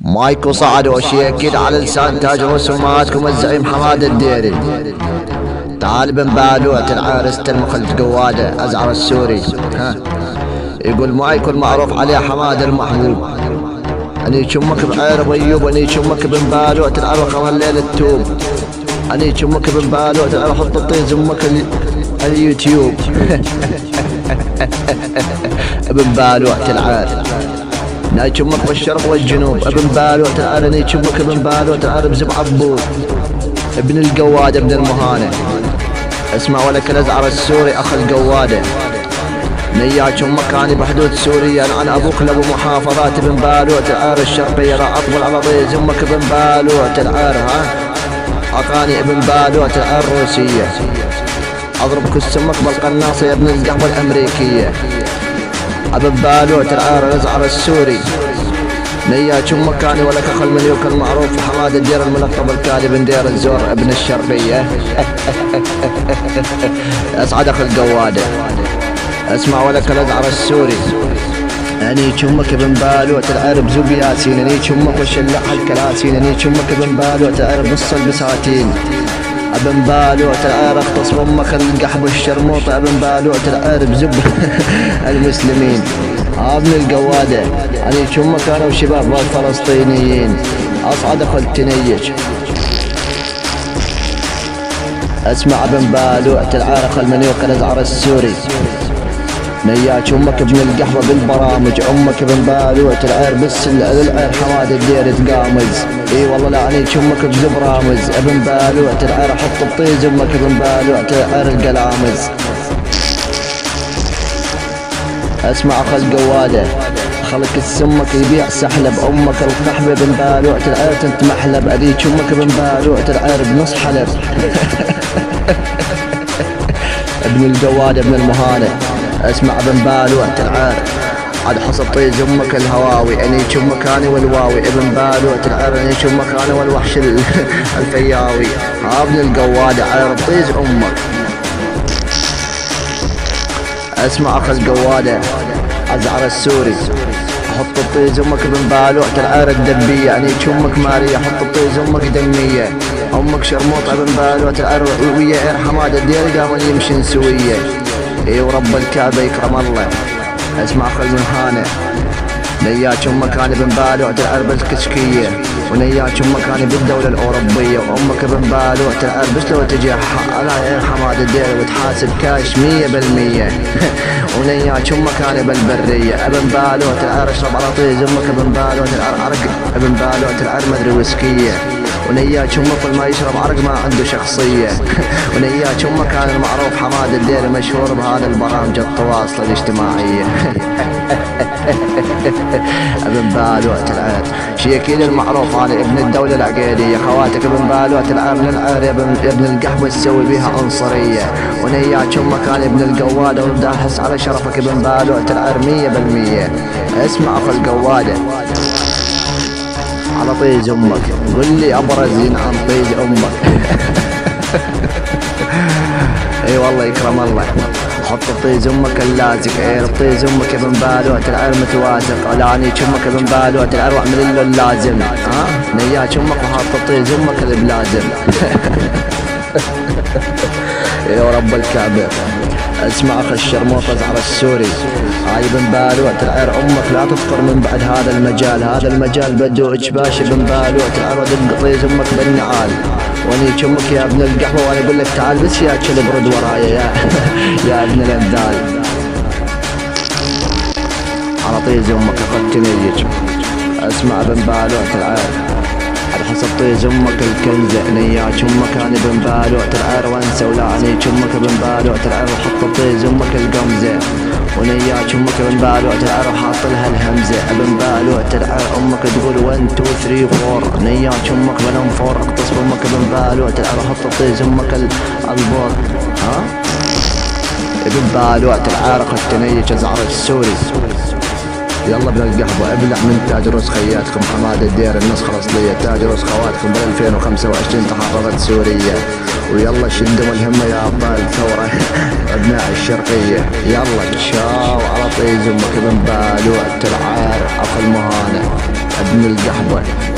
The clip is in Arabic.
مايكو صعد وشي اكيد على لسان تاج رسوماتكم الزعيم حماد الديري. تعال بن بالوت العارس المخلف قواده ازعر السوري. ها يقول مايكو المعروف عليه حماد المحبوب. اني شمك بعير ايوب، اني شمك بن بالوت العرق والليل التوب، اني شمك بن بالوت العرق حط الطيز امك اليوتيوب. ابن بالوت العار لا يشمك بالشرق والجنوب، ابن بالوت العار اني شمك ابن بالوت العار بزب عبود ابن القواد ابن المهانة. اسمع ولك الازعر السوري اخ القواده، نياك مكاني بحدود سوريا عن ابوك لابو محافظات ابن بالوت العار الشرقيه، لا اطول على ضيز امك ابن بالوت العار. ها اعطاني ابن بالوت العار روسيه، اضرب كسمك بالقناصه يا ابن القهوه الامريكيه. ابن بالوت العار الازعر السوري نياك مكاني ولك اخ المليوك المعروف حماد الدير الملقب الكالي بن دير الزور ابن الشرقيه. اسعد اخ القواده. اسمع ولك الازعر السوري اني شمك ابن بالوت العرب زوب ياسين، اني شمك وشلح الكلاسين، اني شمك ابن بالوت العرب نص البساتين. ابن بالوت العرب اختص امك القحب الشرموطه، ابن بالوت العرب زب المسلمين. ابن القواده اني شمك انا وشباب الفلسطينيين. اصعد اخو التنيج. اسمع ابن بالوت العارق المنيوق الازعر السوري نياك امك ابن القحوه بالبرامج، امك ابن بالوت العير بس العير حماد الدير تقامز. اي والله لا عليك امك بزب رامز، ابن بالوت العير حط بطيز امك ابن بالوت العير القلامز. اسمع اخ القواده خلك السمك يبيع سحلب، امك القحبه ابن بالوت العير انت محلب، اديك امك ابن بالوت العير بنص حلب. ابن القواده ابن المهانه. اسمع ابن بالوت العار عاد حصل طيز امك الهواوي، اني شمك انا والواوي، ابن بالوت العار اني شمك انا والوحش الفياوي. ابن القواده عار طيز امك. اسمع اخ القواده ازعر السوري حط الطيز امك ابن بالوت العار الدبيه، يعني شمك ماريه حط الطيز امك دميه، امك شرموطه ابن بالوت العار ويا عير حماد الدير قاموا يمشي سويه. اي ورب الكعبه يكرم الله. اسمع اخ المهانه نياك امك انا ابن بالوت العرب الكشكيه، ونياك امك انا بالدوله الاوروبيه، وامك ابن بالوت العرب بس لو تجي على عير حماد الدير وتحاسب كاش 100%. ونياك امك انا بالبريه، ابن بالوت العرب اشرب على طيز امك ابن بالوت العرب عرق، ابن بالوت العرب مدري ويسكيه. ونياك امك ما يشرب عرق ما عنده شخصيه. ونياك امك كان المعروف حماد الدير مشهور بهذا البرامج التواصل الاجتماعيه. ابن بالوت العار شي اكيد المعروف انا ابن الدوله العقيديه، خواتك ابن بالوت العار من العار يا ابن القحوه تسوي بها عنصريه. ونياك امك كان ابن القواده وداحس على شرفك ابن بالوت العار 100%. اسمع اخو القواده على طيز امك قل لي ابرزين عن طيز امك. اي والله يكرم الله. حط طيز امك اللازق عير طيز امك ابن بالوت العير متوازق، لا اني شمك ابن بالوت العير واعمل له اللازم. ها نياك امك وحط طيز امك اللي بلازم. يا رب الكعبه. اسمع اخ الشرموطه ازعر السوري هاي ابن بالوت العير امك لا تفطر من بعد هذا المجال، هذا المجال بدو اجباش ابن بالوت العير ودق طيز امك بالنعال. واني شمك يا ابن القهوه وانا اقول لك تعال بس يا كل برد ورايا يا يا ابن الابدال. على طيز امك اخذتني يجي. اسمع ابن بالوت العير على حسب طيز امك الكنزه، نياك امك انا ابن بالوت العير وانسى ولا اني شمك ابن بالوت العير وحط طيز امك القمزه، ونياك امك ابن بالوت العير وحاط لها الهمزه. ابن بالوت العير امك تقول 1 2 3 4، نياك امك بلم 4 اقتص امك ابن بالوت العير وحط طيز امك البور. ها ابن بالوت العير اخذتني ازعر السوري يلا ابن القحبة ابلع من تاج رؤوس خياتكم حماد الدير النسخة الأصلية، تاج رؤوس خواتكم بال 2025 تحررت سوريا. ويلا شدوا الهمة يا أبطال الثورة أبناء الشرقية. يلا تشاو على طيز أمك ابن بالو الترعار أخو المهانة ابن القحبة.